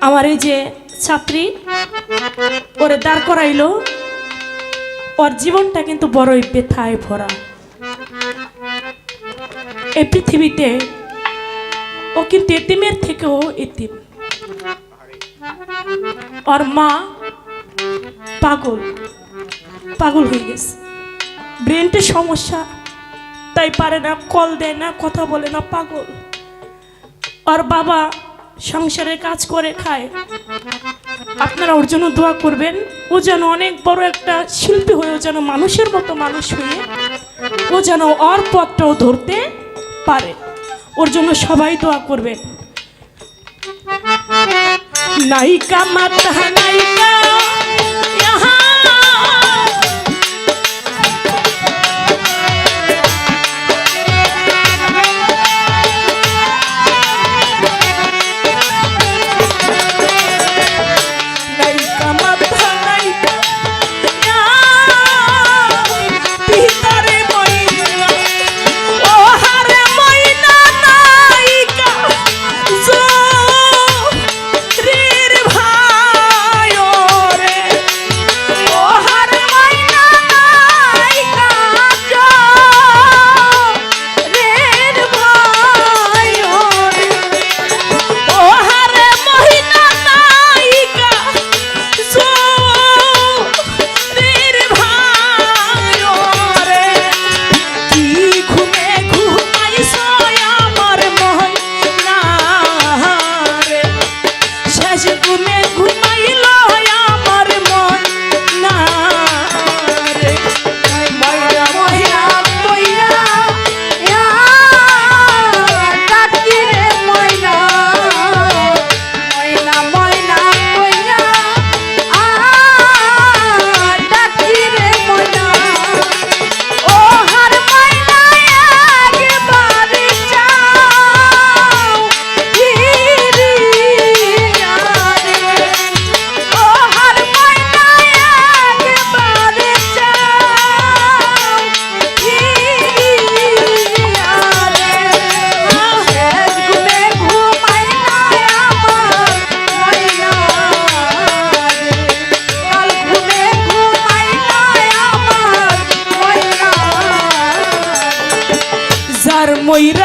আমার এই যে ছাত্রী ওরে দাঁড় করাইলো, ওর জীবনটা কিন্তু বড়ই ব্যথায় ভরা। এই পৃথিবীতে ও কিন্তু এতিমের থেকেও এতিম। ওর মা পাগল পাগল হয়ে গেছে, ব্রেনটে সমস্যা, তাই পারে না, কল দেয় না, কথা বলে না, পাগল। ওর বাবা সংসারের কাজ করে খায়। আপনারা ওর জন্য দোয়া করবেন, ও যেন অনেক বড় একটা শিল্পী হয়ে, ও যেন মানুষের মতো মানুষ হয়ে ও যেন ওর পথটাও ধরতে পারে। ওর জন্য সবাই দোয়া করবেন। নায়িকা মাতা নায়িকা ময়রা